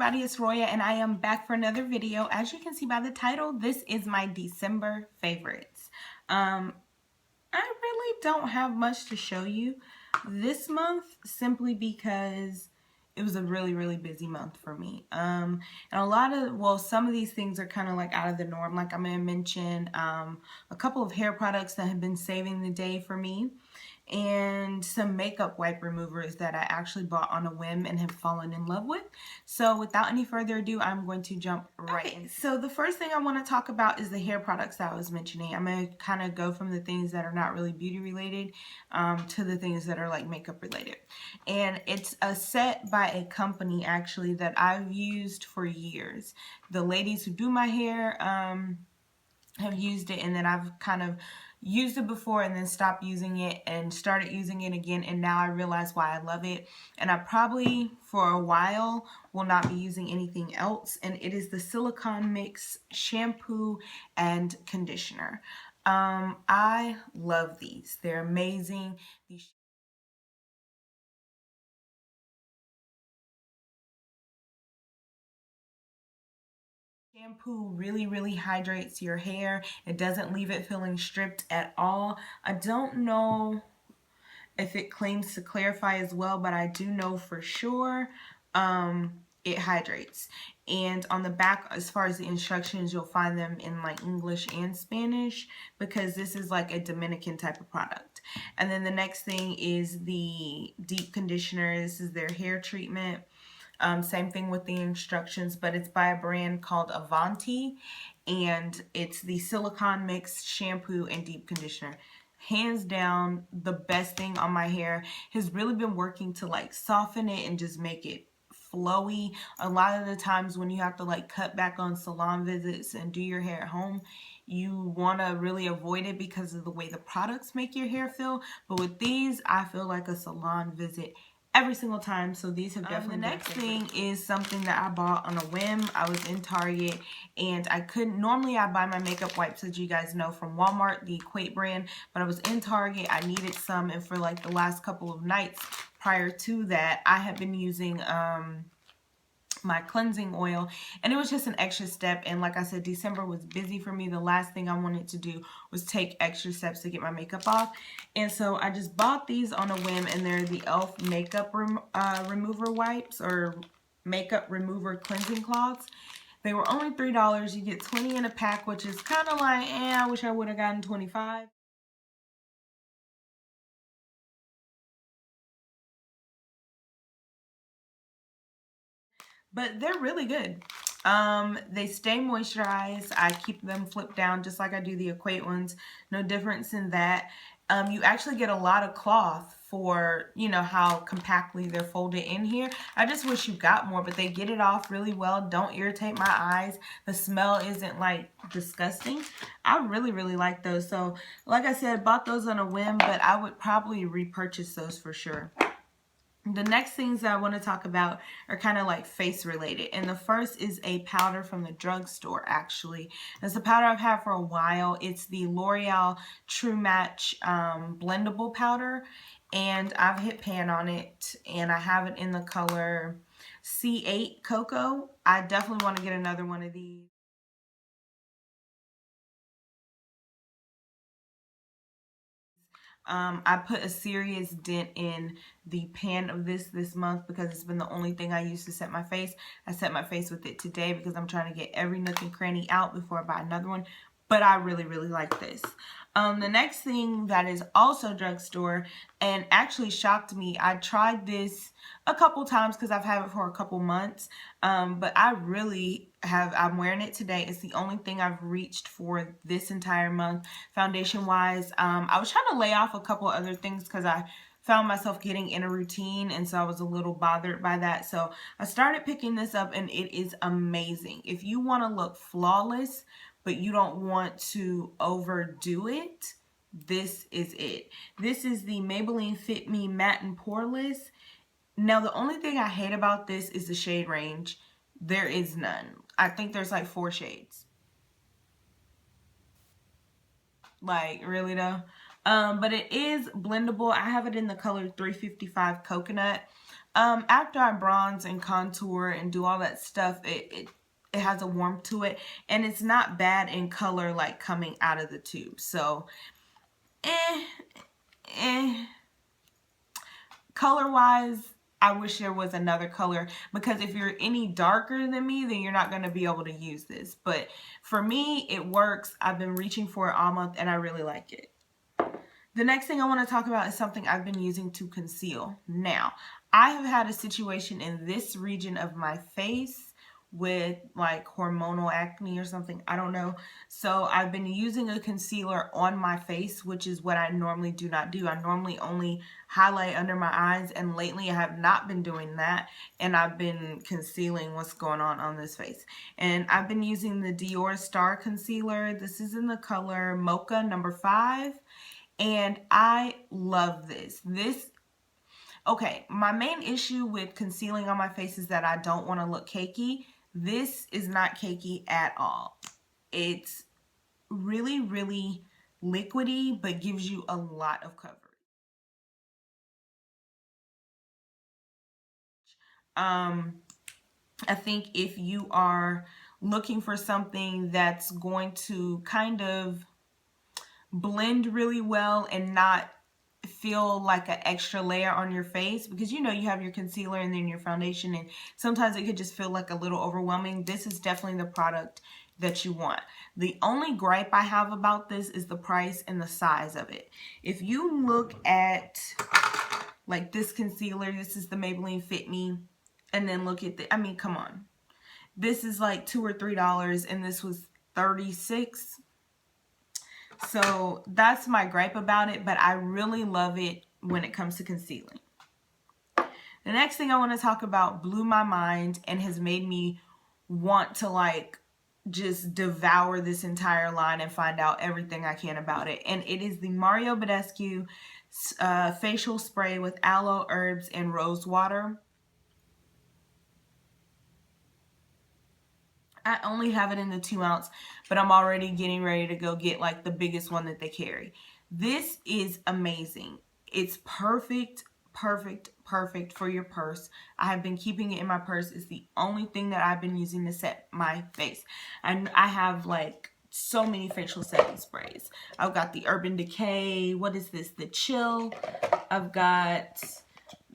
everybody, it's Roya and I am back for another video. As you can see by the title, this is my December favorites. I really don't have much to show you this month simply because it was a really busy month for me. And a lot of, well, some of these things are kind of like out of the norm. Like I'm going to mention a couple of hair products that have been saving the day for me, and some makeup wipe removers that I actually bought on a whim and have fallen in love with. So without any further ado, I'm going to jump right in. So the first thing I want to talk about is the hair products that I was mentioning. I'm going to kind of go from the things that are not really beauty related to the things that are like makeup related. And it's a set by a company actually that I've used for years. The ladies who do my hair have used it, and then I've kind of used it before and then stopped using it and started using it again, and now I realize why I love it. And I probably for a while will not be using anything else, and it is the Silicone Mix shampoo and conditioner. I love these. They're amazing. These shampoo really hydrates your hair. It doesn't leave it feeling stripped at all. I don't know if it claims to clarify as well, but I do know for sure it hydrates. And on the back, as far as the instructions, you'll find them in like English and Spanish, because this is like a Dominican type of product. And then the next thing is the deep conditioner. This is their hair treatment. Same thing with the instructions, but it's by a brand called Avanti, and it's the Silicone Mix shampoo and deep conditioner. Hands down, the best thing on my hair. Has really been working to like soften it and just make it flowy. A lot of the times when you have to like cut back on salon visits and do your hair at home, you want to really avoid it because of the way the products make your hair feel. But with these, I feel like a salon visit every single time. So these have definitely been. The next thing is something that I bought on a whim. I was in Target and I couldn't, normally I buy my makeup wipes, as you guys know, from Walmart, the Equate brand, but I was in Target, I needed some, and for like the last couple of nights prior to that, I had been using my cleansing oil, and it was just an extra step. And like I said, December was busy for me. The last thing I wanted to do was take extra steps to get my makeup off, and so I just bought these on a whim, and they're the e.l.f. makeup remover wipes, or makeup remover cleansing cloths. They were only $3. You get 20 in a pack, which is kind of like, I wish I would have gotten 25. But they're really good. They stay moisturized. I keep them flipped down just like I do the Equate ones. No difference in that. You actually get a lot of cloth for, you know, how compactly they're folded in here. I just wish you got more, but they get it off really well. Don't irritate my eyes. The smell isn't like disgusting. I really like those. So like I said, bought those on a whim, but I would probably repurchase those for sure. The next things that I want to talk about are kind of like face related. And the first is a powder from the drugstore, actually. It's a powder I've had for a while. It's the L'Oreal True Match blendable powder. And I've hit pan on it, and I have it in the color C8 Cocoa. I definitely want to get another one of these. I put a serious dent in the pan of this month because it's been the only thing I used to set my face. I set my face with it today because I'm trying to get every nook and cranny out before I buy another one. But I really like this. The next thing that is also drugstore and actually shocked me, I tried this a couple times because I've had it for a couple months, but I really have, I'm wearing it today. It's the only thing I've reached for this entire month foundation wise. I was trying to lay off a couple other things because I found myself getting in a routine, and so I was a little bothered by that. So I started picking this up, and it is amazing. If you want to look flawless but you don't want to overdo it, this is it. This is the Maybelline Fit Me Matte and Poreless. Now the only thing I hate about this is the shade range. There is none. I think there's like 4 shades. Like, really though? But it is blendable. I have it in the color 355 Coconut. After I bronze and contour and do all that stuff, it has a warmth to it, and it's not bad in color like coming out of the tube. So, eh, eh. Color wise, I wish there was another color, because if you're any darker than me, then you're not going to be able to use this. But for me, it works. I've been reaching for it all month and I really like it. The next thing I want to talk about is something I've been using to conceal. Now, I have had a situation in this region of my face with like hormonal acne or something, I don't know. So I've been using a concealer on my face, which is what I normally do not do. I normally only highlight under my eyes, and lately I have not been doing that, and I've been concealing what's going on this face. And I've been using the Dior Star Concealer. This is in the color Mocha number 5. And I love this. Okay, my main issue with concealing on my face is that I don't want to look cakey. This is not cakey at all. It's really, really liquidy, but gives you a lot of coverage. I think if you are looking for something that's going to kind of blend really well and not feel like an extra layer on your face, because you know you have your concealer and then your foundation, and sometimes it could just feel like a little overwhelming, this is definitely the product that you want. The only gripe I have about this is the price and the size of it. If you look at like this concealer, this is the Maybelline Fit Me, and then look at the, I mean, come on. This is like $2 or $3 and this was $36. So that's my gripe about it, but I really love it when it comes to concealing. The next thing I want to talk about blew my mind and has made me want to like just devour this entire line and find out everything I can about it. And it is the Mario Badescu facial spray with aloe, herbs, and rose water. I only have it in the 2 ounce, but I'm already getting ready to go get like the biggest one that they carry. This is amazing. It's perfect, perfect, perfect for your purse. I have been keeping it in my purse. It's the only thing that I've been using to set my face. And I have like so many facial setting sprays. I've got the Urban Decay. What is this? The Chill. I've got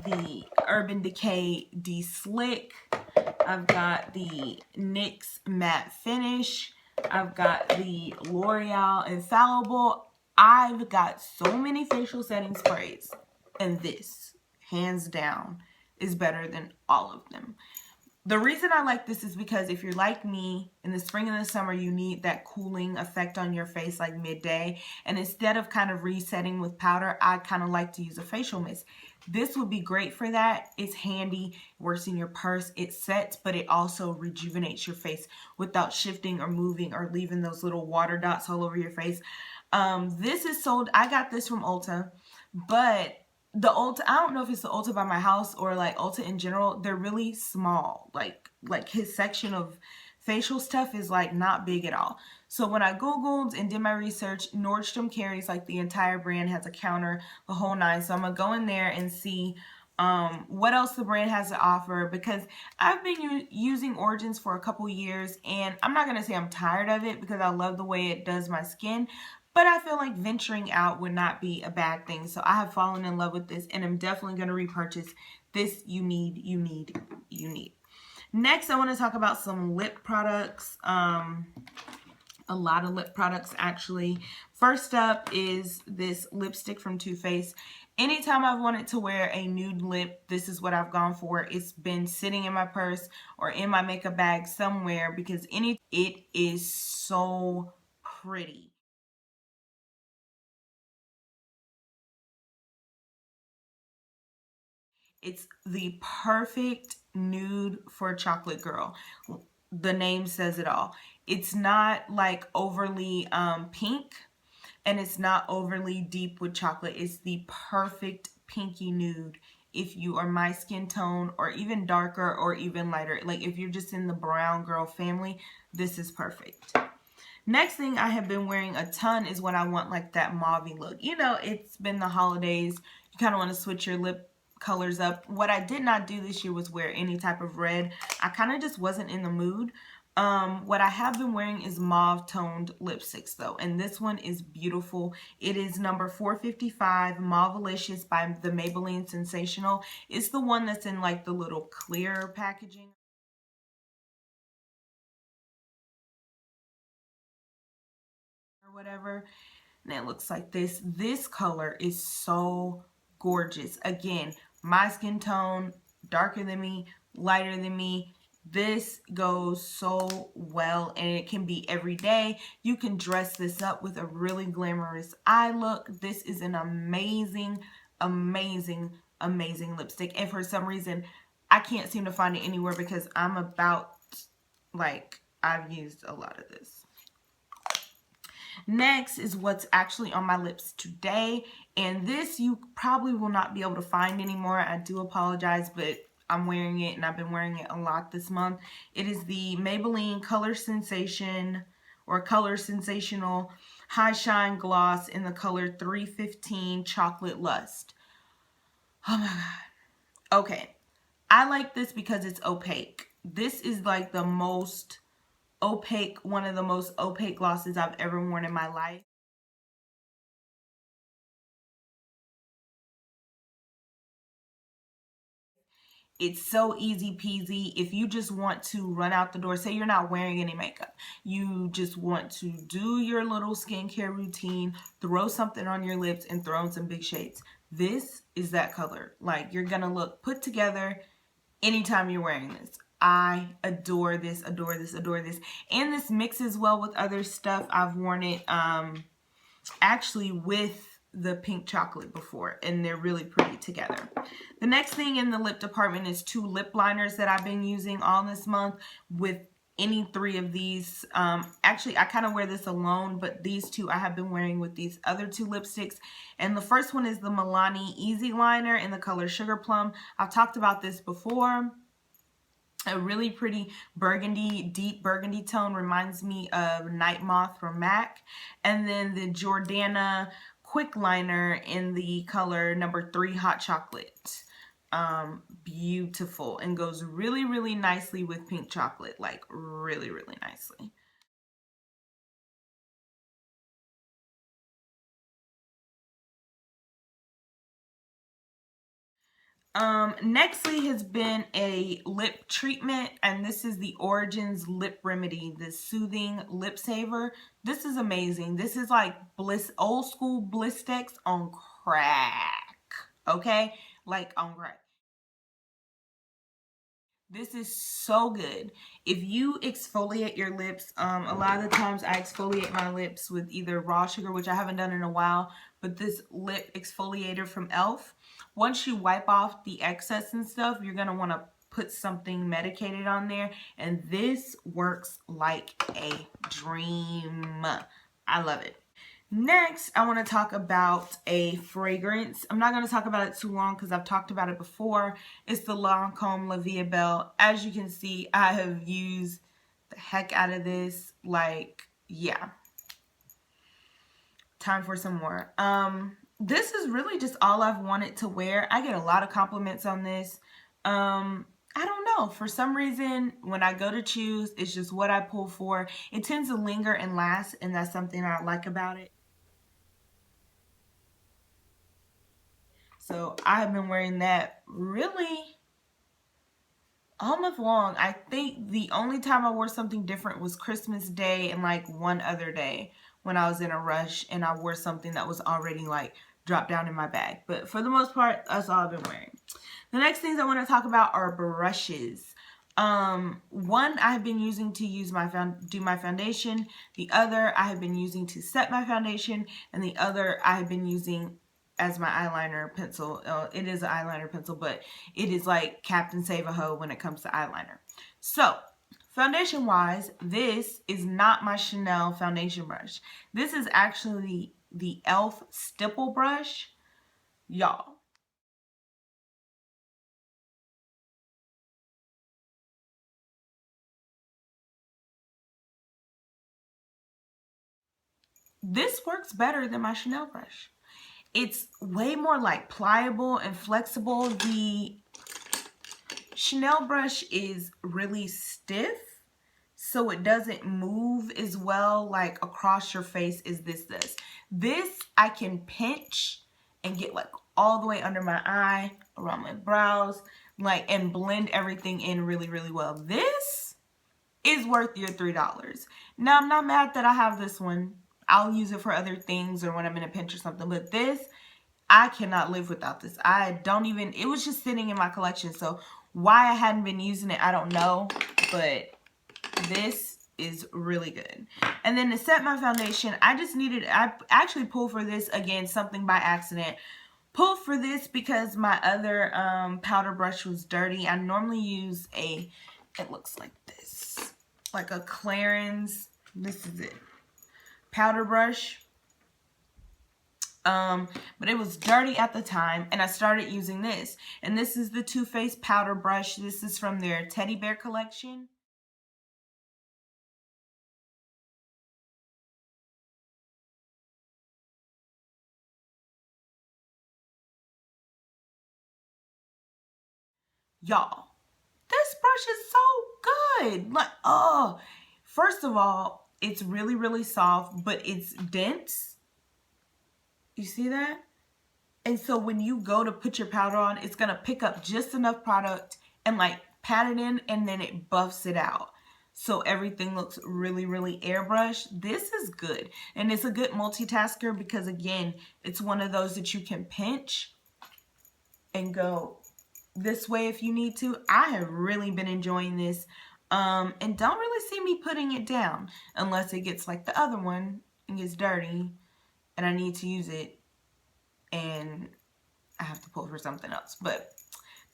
the Urban Decay De-Slick. I've got the NYX Matte Finish. I've got the L'Oreal Infallible. I've got so many facial setting sprays, and this, hands down, is better than all of them. The reason I like this is because if you're like me, in the spring and the summer, you need that cooling effect on your face like midday. And instead of kind of resetting with powder, I kind of like to use a facial mist. This would be great for that. It's handy, works in your purse, it sets, but it also rejuvenates your face without shifting or moving or leaving those little water dots all over your face. This is sold, I got this from Ulta, but the Ulta, I don't know if it's the Ulta by my house or like Ulta in general, they're really small. Like his section of facial stuff is like not big at all. So when I Googled and did my research, Nordstrom carries like the entire brand, has a counter, the whole nine. So I'm gonna go in there and see what else the brand has to offer, because I've been using Origins for a couple years, and I'm not gonna say I'm tired of it because I love the way it does my skin, but I feel like venturing out would not be a bad thing. So I have fallen in love with this, and I'm definitely going to repurchase this. You need. Next, I want to talk about some lip products. A lot of lip products, actually. First up is this lipstick from Too Faced. Anytime I've wanted to wear a nude lip, this is what I've gone for. It's been sitting in my purse or in my makeup bag somewhere, because it is so pretty. It's the perfect nude for a chocolate girl. The name says it all. It's not like overly pink, and it's not overly deep with chocolate. It's the perfect pinky nude if you are my skin tone, or even darker, or even lighter. Like if you're just in the brown girl family, this is perfect. Next thing I have been wearing a ton is when I want like that mauve look. You know, it's been the holidays. You kind of want to switch your lip colors up. What I did not do this year was wear any type of red. I kind of just wasn't in the mood. What I have been wearing is mauve toned lipsticks though, and this one is beautiful. It is number 455 Mauvelicious by the Maybelline Sensational. It's the one that's in like the little clear packaging or whatever. And it looks like this. This color is so gorgeous. Again, my skin tone, darker than me, lighter than me. This goes so well, and it can be every day. You can dress this up with a really glamorous eye look. This is an amazing, amazing, amazing lipstick. And for some reason, I can't seem to find it anywhere because I'm about, like, I've used a lot of this. Next is what's actually on my lips today, and this you probably will not be able to find anymore. I do apologize, but I'm wearing it, and I've been wearing it a lot this month. It is the Maybelline Color Sensation or Color Sensational High Shine Gloss in the color 315 Chocolate Lust. Oh my god. Okay, I like this because it's opaque. This is like the most opaque, one of the most opaque glosses I've ever worn in my life. It's so easy peasy. If you just want to run out the door, say you're not wearing any makeup, you just want to do your little skincare routine, throw something on your lips and throw in some big shades. This is that color. Like, you're gonna look put together anytime you're wearing this. I adore this, adore this, adore this. And this mixes well with other stuff. I've worn it actually with the pink chocolate before, and they're really pretty together. The next thing in the lip department is two lip liners that I've been using all this month with any three of these. Actually, I kind of wear this alone, but these two I have been wearing with these other two lipsticks. And the first one is the Milani Easy Liner in the color Sugar Plum. I've talked about this before. A really pretty burgundy, deep burgundy tone, reminds me of Night Moth from MAC. And then the Jordana Quick Liner in the color number 3 Hot Chocolate. Beautiful, and goes really, really nicely with pink chocolate, like really, really nicely. Nextly has been a lip treatment, and this is the Origins Lip Remedy, the Soothing Lip Saver. This is amazing. This is like old school Blistex on crack, okay? Like on crack. This is so good. If you exfoliate your lips, a lot of the times I exfoliate my lips with either raw sugar, which I haven't done in a while, but this lip exfoliator from e.l.f. Once you wipe off the excess and stuff, you're going to want to put something medicated on there, and this works like a dream. I love it. Next, I want to talk about a fragrance. I'm not going to talk about it too long because I've talked about it before. It's the Lancome La Vie Belle. As you can see, I have used the heck out of this. Like, yeah. Time for some more. This is really just all I've wanted to wear. I get a lot of compliments on this. I don't know. For some reason, when I go to choose, it's just what I pull for. It tends to linger and last, and that's something I like about it. So I have been wearing that really all month long. I think the only time I wore something different was Christmas Day and like one other day when I was in a rush and I wore something that was already like dropped down in my bag. But for the most part, that's all I've been wearing. The next things I want to talk about are brushes. One I have been using to do my foundation. The other I have been using to set my foundation, and the other I have been using as my eyeliner pencil. It is an eyeliner pencil, but it is like Captain Save-A-Ho when it comes to eyeliner. So, foundation wise, this is not my Chanel foundation brush. This is actually the e.l.f. stipple brush. Y'all, this works better than my Chanel brush. It's way more like pliable and flexible. The Chanel brush is really stiff, so it doesn't move as well like across your face as this does. This I can pinch and get like all the way under my eye, around my brows, like, and blend everything in really, really well. This is worth your $3. Now, I'm not mad that I have this one. I'll use it for other things or when I'm in a pinch or something, but this, I cannot live without this. I don't even, it was just sitting in my collection, so why I hadn't been using it, I don't know, but this is really good. And then to set my foundation, I actually pulled for this, again, something by accident. Pulled for this because my other powder brush was dirty. I normally use it looks like this, like a Clarins, this is it, powder brush. But it was dirty at the time, and I started using this. And this is the Too Faced powder brush. This is from their teddy bear collection. Y'all, this brush is so good. Like, oh, first of all, it's really, really soft, but it's dense. You see that? And so when you go to put your powder on, it's going to pick up just enough product and like pat it in, and then it buffs it out. So everything looks really, really airbrushed. This is good. And it's a good multitasker because, again, it's one of those that you can pinch and go this way if you need to. I have really been enjoying this. And don't really see me putting it down unless it gets like the other one and gets dirty and I need to use it and I have to pull for something else. But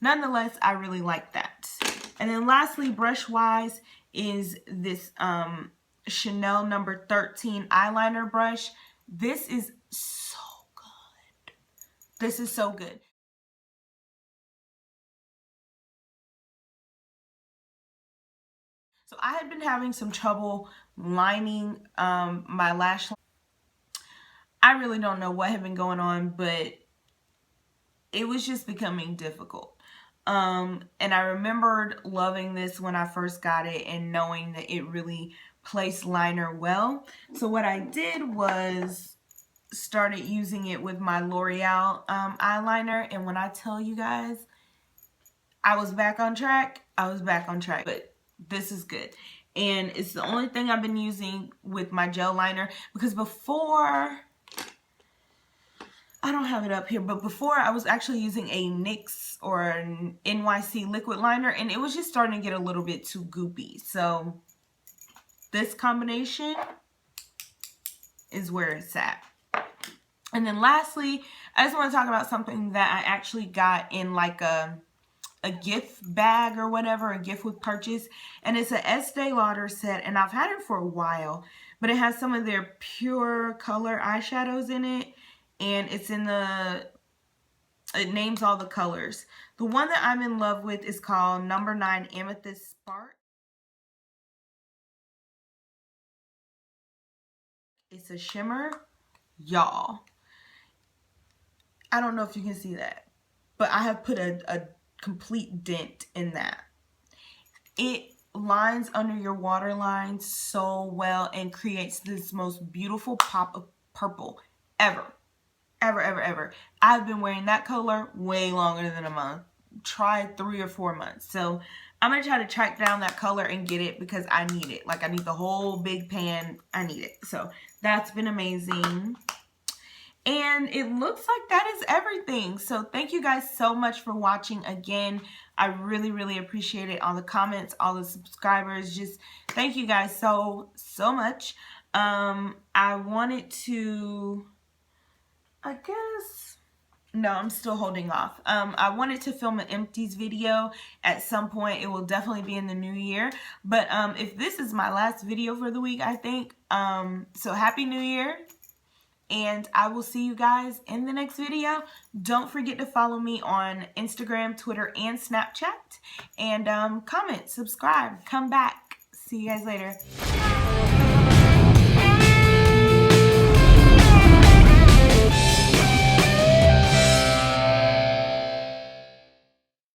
nonetheless, I really like that. And then lastly, brush wise, is this Chanel number 13 eyeliner brush. This is so good. This is so good. So I had been having some trouble lining my lash line. I really don't know what had been going on, but it was just becoming difficult. And I remembered loving this when I first got it and knowing that it really placed liner well. So what I did was started using it with my L'Oreal eyeliner. And when I tell you guys, I was back on track. I was back on track. But this is good. And it's the only thing I've been using with my gel liner, because before, I don't have it up here, but before I was actually using a NYX or an NYC liquid liner, and it was just starting to get a little bit too goopy. So this combination is where it's at. And then lastly, I just want to talk about something that I actually got in like a gift bag or whatever, a gift with purchase, and it's an Este Lauder set, and I've had it for a while, but it has some of their pure color eyeshadows in it, and it's in it names all the colors. The one that I'm in love with is called number 9 Amethyst Spark. It's a shimmer, y'all. I don't know if you can see that, but I have put a complete dent in that. It lines under your waterline so well and creates this most beautiful pop of purple ever. I've been wearing that color way longer than a month. Tried 3 or 4 months. So I'm going to try to track down that color and get it because I need it. Like, I need the whole big pan. I need it. So that's been amazing. And it looks like that is everything. So thank you guys so much for watching again. I really, really appreciate it. All the comments, all the subscribers. Just thank you guys so much. I wanted to, I guess, no, I'm still holding off. I wanted to film an empties video at some point. It will definitely be in the new year. But if this is my last video for the week, I think. So happy New Year. And I will see you guys in the next video. Don't forget to follow me on Instagram, Twitter, and Snapchat. And comment, subscribe, come back. See you guys later.